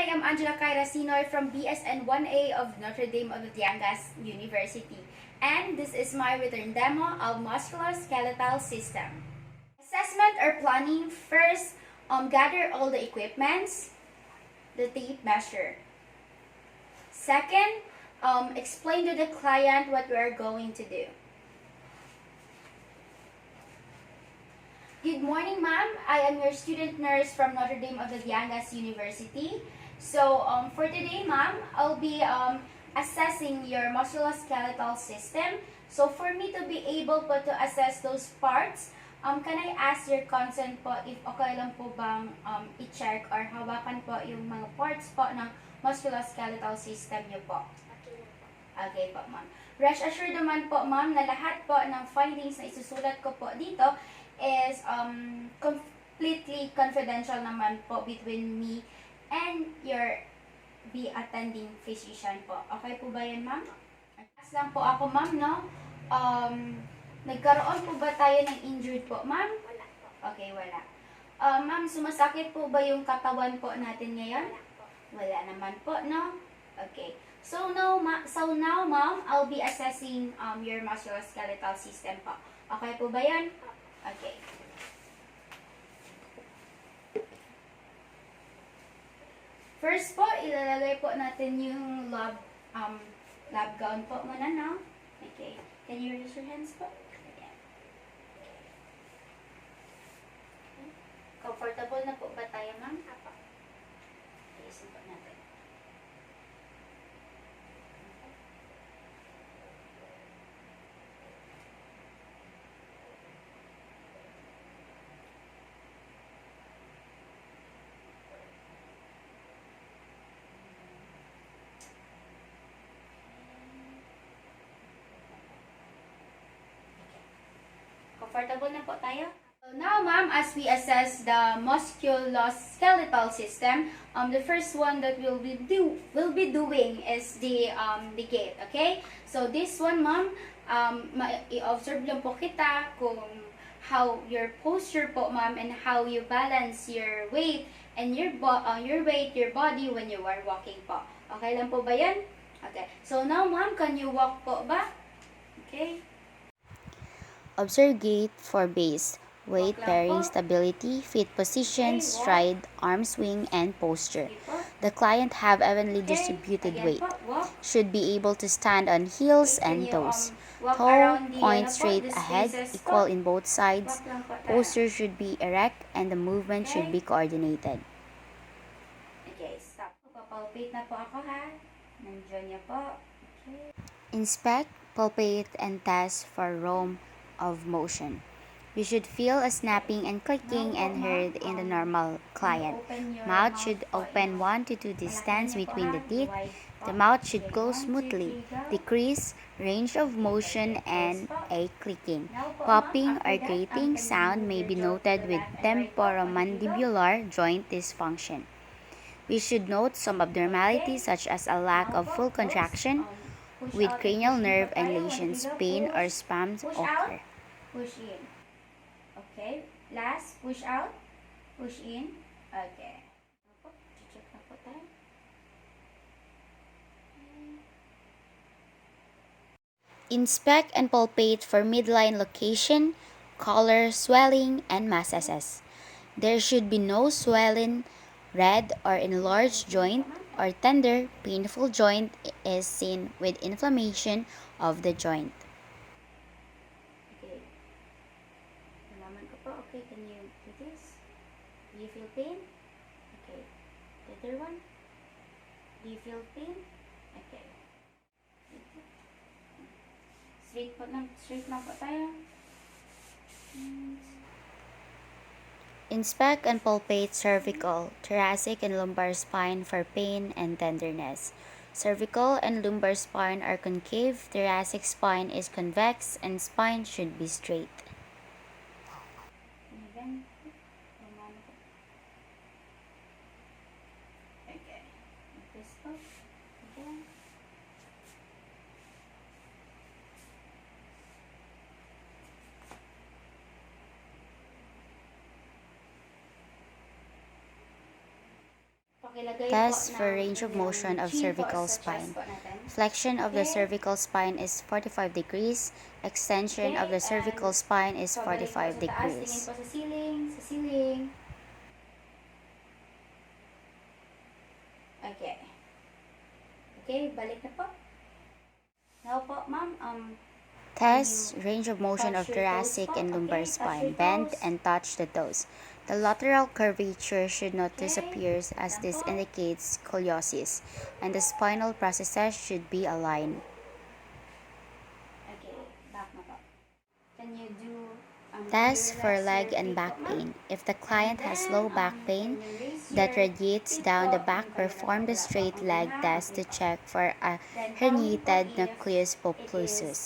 I am Angela Kyra Sinoy from BSN 1A of Notre Dame of Batangas University, and this is my return demo of musculoskeletal system. Assessment or planning. First, gather all the equipments, the tape measure. Second, explain to the client what we are going to do. Good morning, ma'am. I am your student nurse from Notre Dame of Batangas University. So, for today, ma'am, I'll be assessing your musculoskeletal system. So, for me to be able po to assess those parts, can I ask your consent po if okay lang po bang i-check or hawakan po yung mga parts po ng musculoskeletal system niyo po? Okay po, ma'am. Rest assured naman po, ma'am, na lahat po ng findings na isusulat ko po dito is completely confidential naman po between me and your attending physician po. Okay po ba yan, ma'am? Ask lang po ako, ma'am, no? Nagkaroon po ba tayo ng injured po, ma'am? Wala po. Okay, wala. Ma'am, sumasakit po ba yung katawan po natin ngayon? Wala po. Wala naman po, no? Okay. So now, ma'am, I'll be assessing your musculoskeletal system po. Okay po ba yan? Okay. First po, ilalagay po natin yung lab gown po muna, no? Okay. Can you raise your hands po? Ayan. Comfortable na po ba tayo, ma'am? Apo. Ayusin po natin. Comfortable na po tayo? So now, ma'am, as we assess the musculoskeletal system, the first one that we'll be doing is the gait, okay? So this one, ma'am, i-observe lang po kita kung how your posture po, ma'am, and how you balance your weight and your body when you are walking po. Okay lang po ba yan? Okay. So now, ma'am, can you walk po ba? Okay. Observe gait for base, weight bearing stability, feet position, stride, arm swing, and posture. The client have evenly distributed weight. Should be able to stand on heels and toes. Toe point straight ahead, equal in both sides. Posture should be erect and the movement should be coordinated. Okay, stop. Papalpate na po ako, ha? Nandiyan niya po. Okay. Inspect, palpate, and test for roam of motion. You should feel a snapping and clicking and heard in the normal client. Mouth should open 1 to 2 distance between the teeth. The mouth should close smoothly. Decrease range of motion and a clicking. Popping or grating sound may be noted with temporomandibular joint dysfunction. We should note some abnormalities such as a lack of full contraction, with cranial nerve and lesions, pain or spasms occur. Push in. Okay. Last, push out. Push in. Okay. Check na po tayo. Inspect and palpate for midline location, color, swelling, and masses. There should be no swelling, red or enlarged joint, or tender, painful joint is seen with inflammation of the joint. Okay. Nalaman ko po. Okay, can you do this? Do you feel pain? Okay. The other one? Do you feel pain? Okay. Straight lang po tayo. Inspect and palpate cervical, thoracic, and lumbar spine for pain and tenderness. Cervical and lumbar spine are concave, thoracic spine is convex, and spine should be straight. Okay. This po. Again. Ilagay Test po for ng range of inyong motion of chin po cervical sa chest spine. po natin. Flexion of the Okay. cervical spine is 45 degrees. Extension of the Okay, cervical and spine is so balik po 45 sa taas, tingin degrees. po sa ceiling, sa ceiling. Okay. Okay, balik na po. Now po, ma'am, Test range of motion of touch your toes thoracic po. and lumbar Okay, touch spine. your Bend toes. and touch the toes. The lateral curvature should not Okay, disappear as this ganun po. indicates scoliosis, and the spinal processes should be aligned. Okay, back na po. Can you do, Test for relax leg your and feet back po, ma'am? pain. If the client And has then, low back pain can you raise that your radiates feet down po? the back, Yung perform the kanila po, straight wala leg pang test okay to po. check for a Then, following po herniated if nucleus it is, pulposus.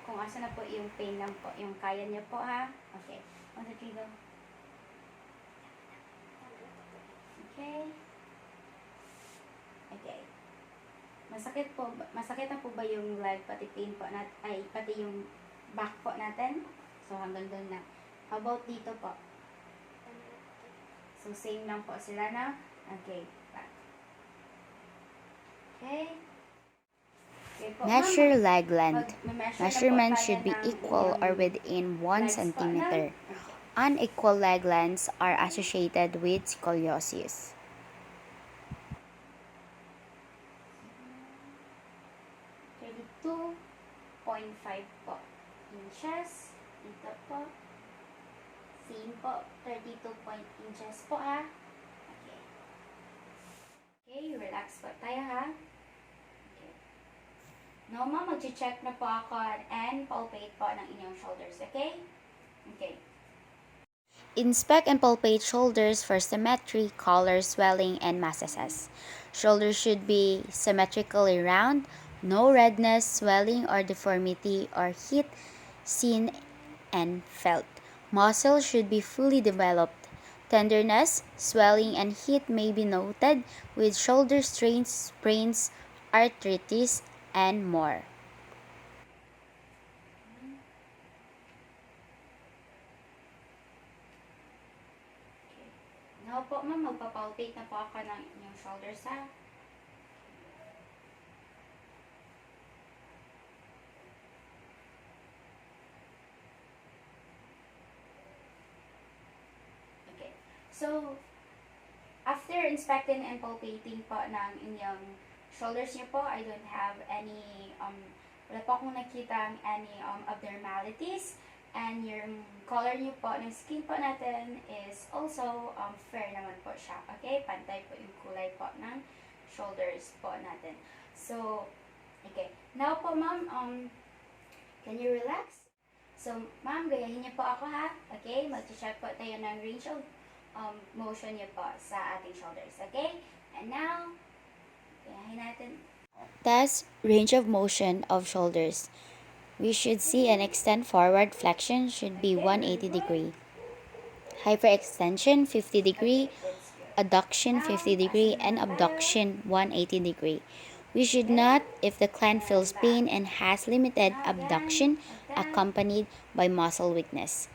kung asa na po yung pain lang po, yung kaya niyo po ha. Okay. 1, 2, 3, go. Okay. Okay. Masakit na po ba yung leg, pati pain po pati yung back po natin? So, hanggang doon na. How about dito po? So, same lang po sila na. Okay, back. Okay. Okay po, Measure ma'am. leg length. Mag-measure na po Measurement tayo should be ng equal or inyong within 1 legs po, centimeter. na. Okay. Unequal leg lengths are associated with scoliosis. 32.5 po inches. Dito po. Same po. 32 inches po ha. Okay. Okay, relax po tayo ha. Okay. No, ma'am, mag-check na po ako and palpate po ng inyong shoulders. Okay? Okay. Inspect and palpate shoulders for symmetry, color, swelling, and masses. Shoulders should be symmetrically round, no redness, swelling, or deformity or heat seen and felt. Muscles should be fully developed. Tenderness, swelling, and heat may be noted with shoulder strains, sprains, arthritis, and more. Now po, ma'am, magpapalpate na po ako ng inyong shoulders ha. Okay. So, after inspecting and palpating po ng inyong shoulders niyo po, I don't have any, wala po akong nakita any abnormalities. And yung color niyo po ng skin po natin is also fair naman po siya. Okay? Pantay po yung kulay po ng shoulders po natin. So, okay. Now po, ma'am, can you relax? So, ma'am, gayahin niyo po ako ha. Okay? Mag-check po tayo ng range of motion niyo po sa ating shoulders. Okay? And now, gayahin natin. Test range of motion of shoulders. We should see an extend forward flexion should be 180 degree. Hyperextension 50 degree, adduction 50 degree, and abduction 180 degree. We should not if the client feels pain and has limited abduction accompanied by muscle weakness.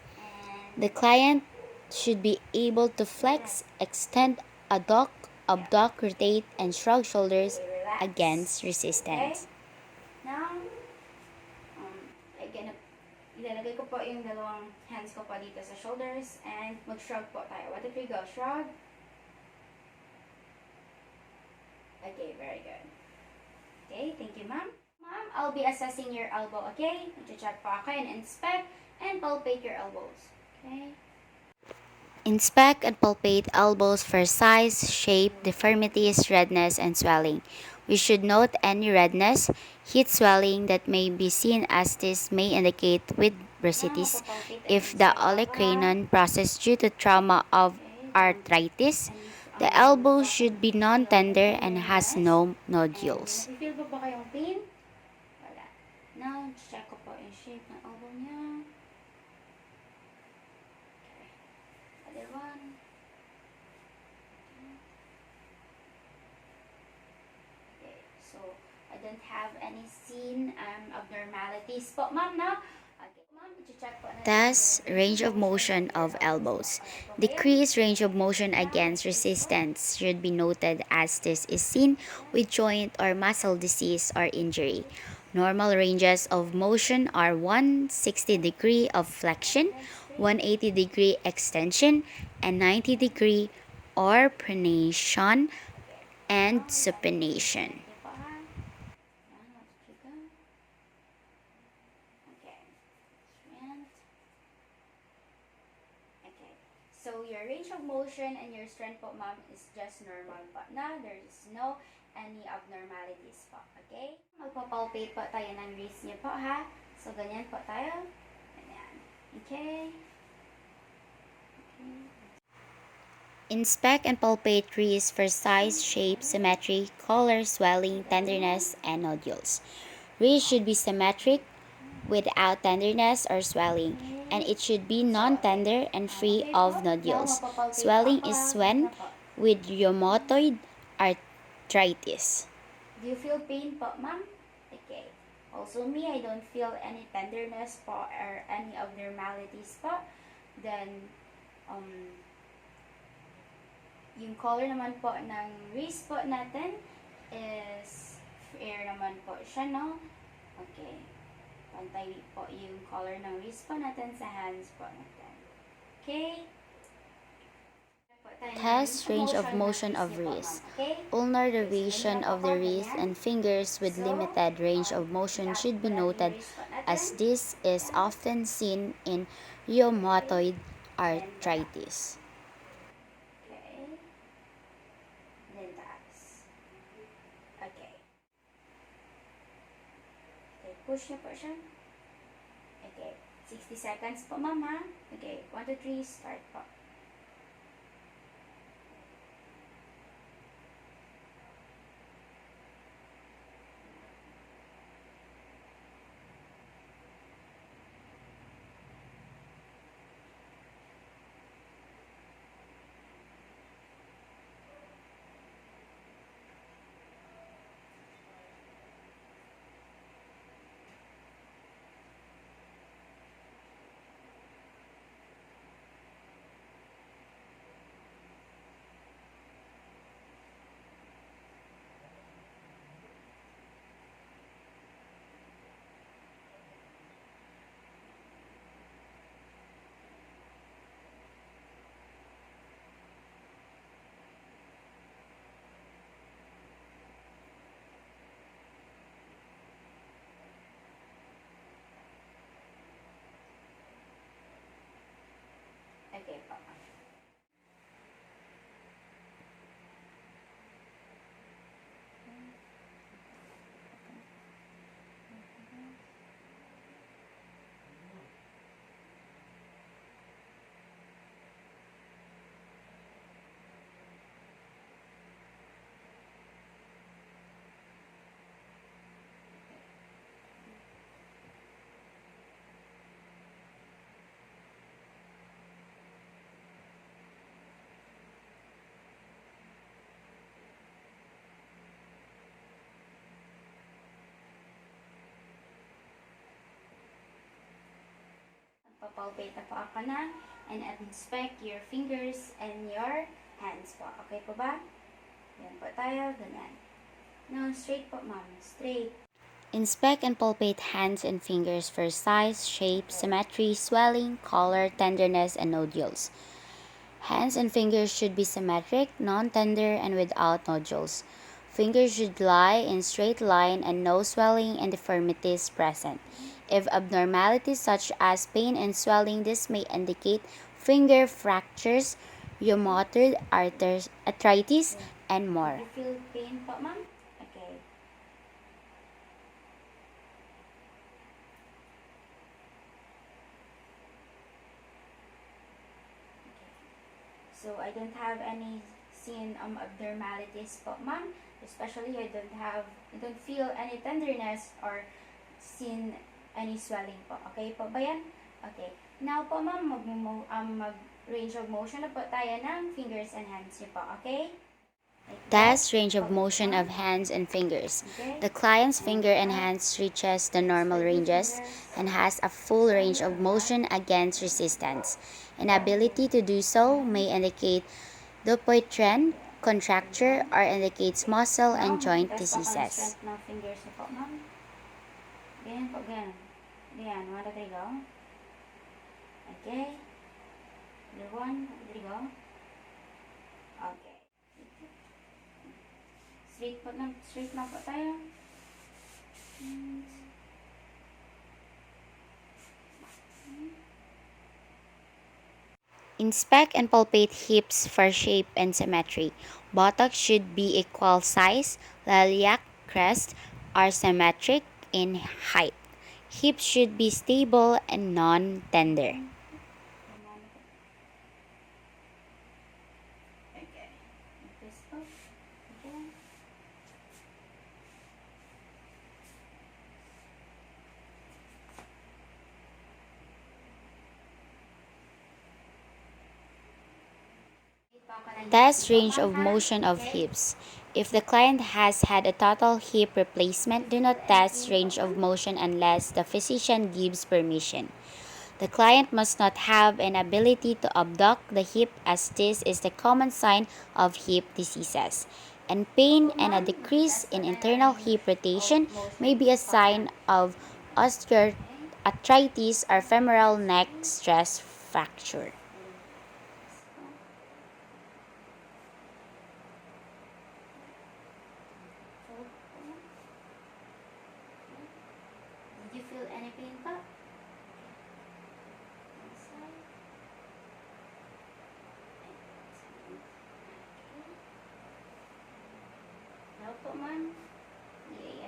The client should be able to flex, extend, abduct, rotate, and shrug shoulders against resistance. Now, again, ilalagay ko po yung dalawang hands ko po dito sa shoulders and mag-shrug po tayo. 1, 2, 3, go. Shrug. Okay, very good. Okay, thank you, ma'am. Ma'am, I'll be assessing your elbow, okay? Mag-check po ako and inspect and palpate your elbows. Okay? Inspect and palpate elbows for size, shape, deformities, redness, and swelling. We should note any redness, heat, swelling that may be seen as this may indicate with bursitis. If the olecranon process due to trauma of arthritis, the elbow should be non-tender and has no nodules. Feel po ba kayong pain? Wala. Now, check ko po yung shape ng elbow niya. Okay. Other one. Okay. So, I don't have any seen abnormalities po, ma'am, no? Okay. Ma'am, i-check po natin Thus, yung range of motion your of elbows. Okay po ba yan? Decreased range of motion against resistance should be noted as this is seen with joint or muscle disease or injury. Normal ranges of motion are 160-degree of flexion, 180-degree extension, and 90-degree or pronation and supination. Okay po ha. Yan, mag-check ka. Okay. Strength. Okay. So, your range of motion and your strength po, ma'am, is just normal po na. There is no any abnormalities po. Okay? Magpapalpate po tayo ng wrist niyo po, ha? So, ganyan po tayo. Ganyan. Okay? Okay. Inspect and palpate wrist for size, shape, symmetry, color, swelling, tenderness, and nodules. Wrist should be symmetric without tenderness or swelling, and it should be non-tender and free of nodules. Swelling is when with rheumatoid arthritis. Do you feel pain po, ma'am? Okay. Also me, I don't feel any tenderness po or any abnormalities po. Then, yung color naman po ng wrist po natin is fair naman po siya, no? Okay. Pantay po yung color ng wrist po natin sa hands po natin. Okay? Test range of motion of wrist. Ulnar derivation of the wrist and fingers with limited range of motion should be noted as this is often seen in rheumatoid arthritis. Okay. Then taas. Okay. Okay, push niyo po siya. Okay, 60 seconds po, ma'am, ha? Okay, 1, 2, 3, start po. Okay po. Papalpate na po ako na and inspect your fingers and your hands po. Okay po ba? Yan po tayo, ganyan. No, straight po, ma'am. Straight. Inspect and palpate hands and fingers for size, shape, symmetry, swelling, color, tenderness, and nodules. Hands and fingers should be symmetric, non-tender, and without nodules. Fingers should lie in straight line and no swelling and deformities present. If abnormalities such as pain and swelling, this may indicate finger fractures, rheumatoid arthritis, and more. Do you feel pain po, ma'am? Okay. So, I don't have any seen abnormalities po, ma'am. Especially, I don't feel any tenderness or seen any swelling po. Okay po ba yan? Okay. Now po, ma'am, mag-range of motion na po tayo ng fingers and hands niyo po. Okay? Like Test range of motion of hands and fingers. The client's finger and hands reaches the normal ranges and has a full range of motion against resistance. Inability to do so may indicate Dupuytren contracture or indicates muscle and joint diseases. Now, fingers na po, ma'am. Ganyan po, ganyan. Ganyan, 1, 2, 3, go. Okay. Other one, 1, 2, 3, go. Okay. Straight lang po tayo. Inspect and palpate hips for shape and symmetry. Buttocks should be equal size. Iliac crest are symmetric in height. Hips should be stable and non-tender. Okay. This po. Okay. Test range of motion of hips. If the client has had a total hip replacement, do not test range of motion unless the physician gives permission. The client must not have an ability to abduct the hip, as this is the common sign of hip diseases. And pain and a decrease in internal hip rotation may be a sign of osteoarthritis or femoral neck stress fracture. Did you feel any pain pa? Now po, ma'am.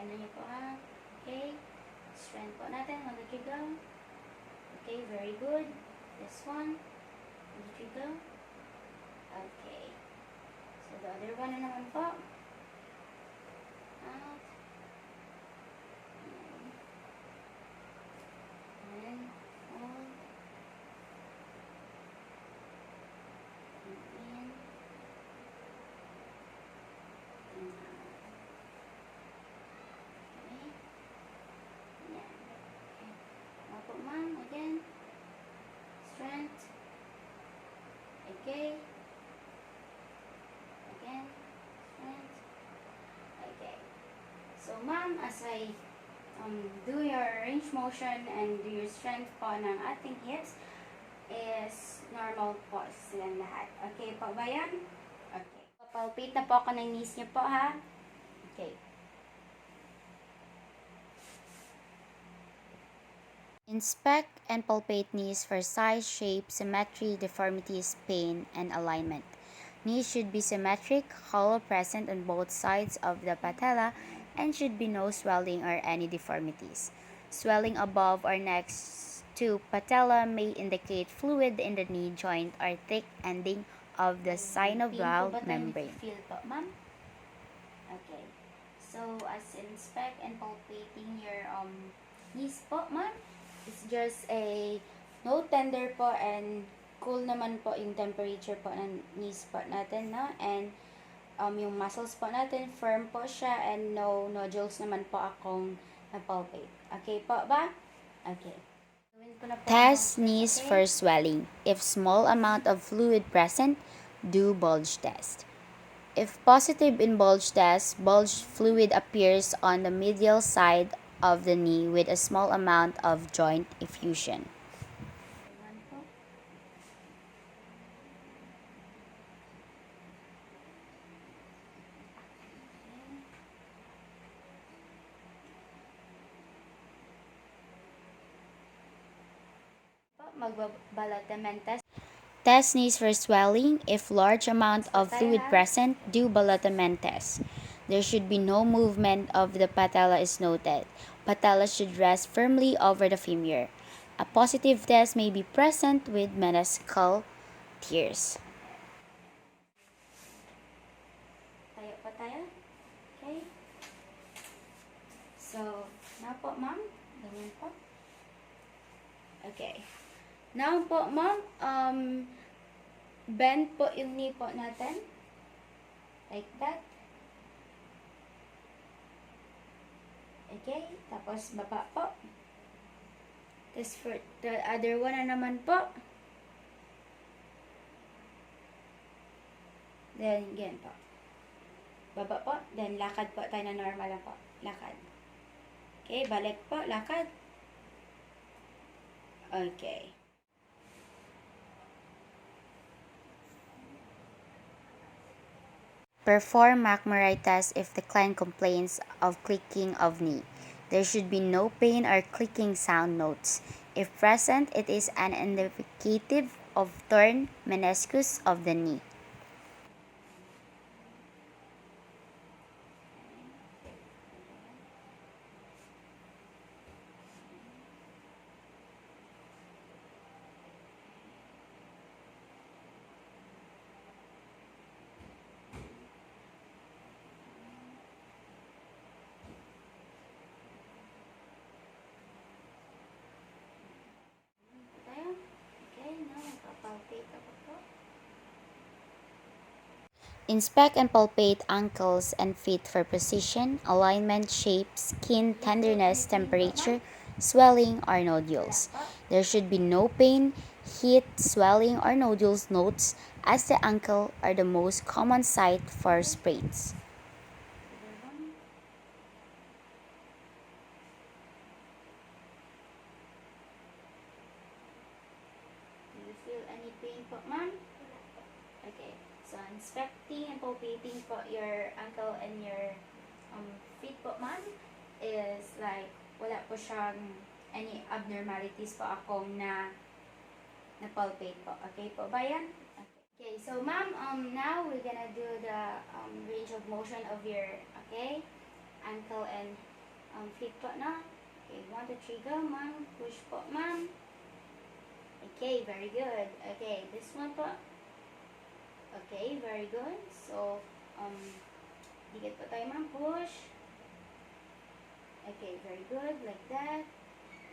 Ano niyo po, ha? Okay. Strength po natin. 1, 2, 3, go. Okay, very good. This one. 1, 2, 3, go. Okay. So, the other one na naman po. Out. And hold. And in. And out. Okay. Yan. Okay. Now po, ma'am. Again. Strength. Okay. Again. Strength. Okay. So, ma'am, as I do your range motion and do your strength po ng ating hips, is normal po silang lahat. Okay po ba yan? Okay. Papalpate na po ako ng knees niyo po, ha? Okay. Inspect and palpate knees for size, shape, symmetry, deformities, pain, and alignment. Knees should be symmetric, hollow present on both sides of the patella, and should be no swelling or any deformities. Swelling above or next to patella may indicate fluid in the knee joint or thick ending of the synovial membrane. Feel po, ma'am? Okay. So, as inspect and palpating your knees po, ma'am, it's just a no tender po and cool naman po yung temperature po ng knees po natin, no? And yung muscles po natin, firm po siya and no nodules naman po akong na-palpate. Okay po ba? Okay. Test knees for swelling. If small amount of fluid present, do bulge test. If positive in bulge test, bulge fluid appears on the medial side of the knee with a small amount of joint effusion. Magbabalatemen test. Test knees for swelling. If large amount of fluid present, do ballottement test. There should be no movement of the patella is noted. Patella should rest firmly over the femur. A positive test may be present with meniscal tears. Tayo pa tayo. Okay. So, now po, ma'am. Ganyan po. Okay. Now po, ma'am, bend po yung knee po natin. Like that. Okay, tapos baba po. Tapos for the other one na naman po. Then, again po. Baba po. Then, lakad po tayo na normal lang po. Lakad. Okay, balik po. Lakad. Okay. Perform McMurray test if the client complains of clicking of knee. There should be no pain or clicking sound notes. If present, it is an indicative of torn meniscus of the knee. Tayo. Okay, now magpapalpate ako po. Inspect and palpate ankles and feet for position, alignment, shape, skin, tenderness, temperature, swelling, or nodules. There should be no pain, heat, swelling, or nodules notes, as the ankle are the most common site for sprains. Do you feel any pain po, ma'am? Okay. So, inspecting and palpating po your ankle and your feet po, ma'am, is like, wala po siyang any abnormalities po akong na-palpate po. Okay po ba yan? Okay, so ma'am, now we're gonna do the range of motion of your, okay, ankle and feet po na. Okay, 1, 2, 3, go, ma'am. Push po, ma'am. Okay, very good. Okay, this one po. Okay, very good. So, dikit po tayo, ma'am. Push. Okay, very good. Like that.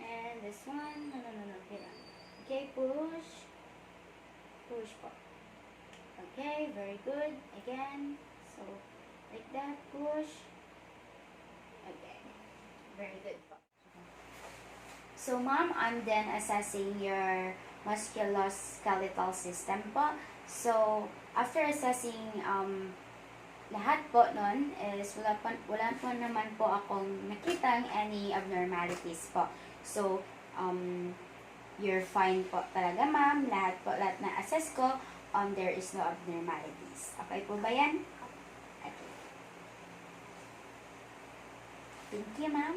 And this one. No. Okay lang. Okay, push. Push po. Okay, very good. Again. So, like that. Push. Okay. Very good po. So, ma'am, I'm then assessing your musculoskeletal system po. So, after assessing lahat po nun is wala po naman po akong nakitang any abnormalities po. So, you're fine po talaga, ma'am. Lahat na assess ko, there is no abnormalities. Okay po ba yan? Okay. Thank you, ma'am.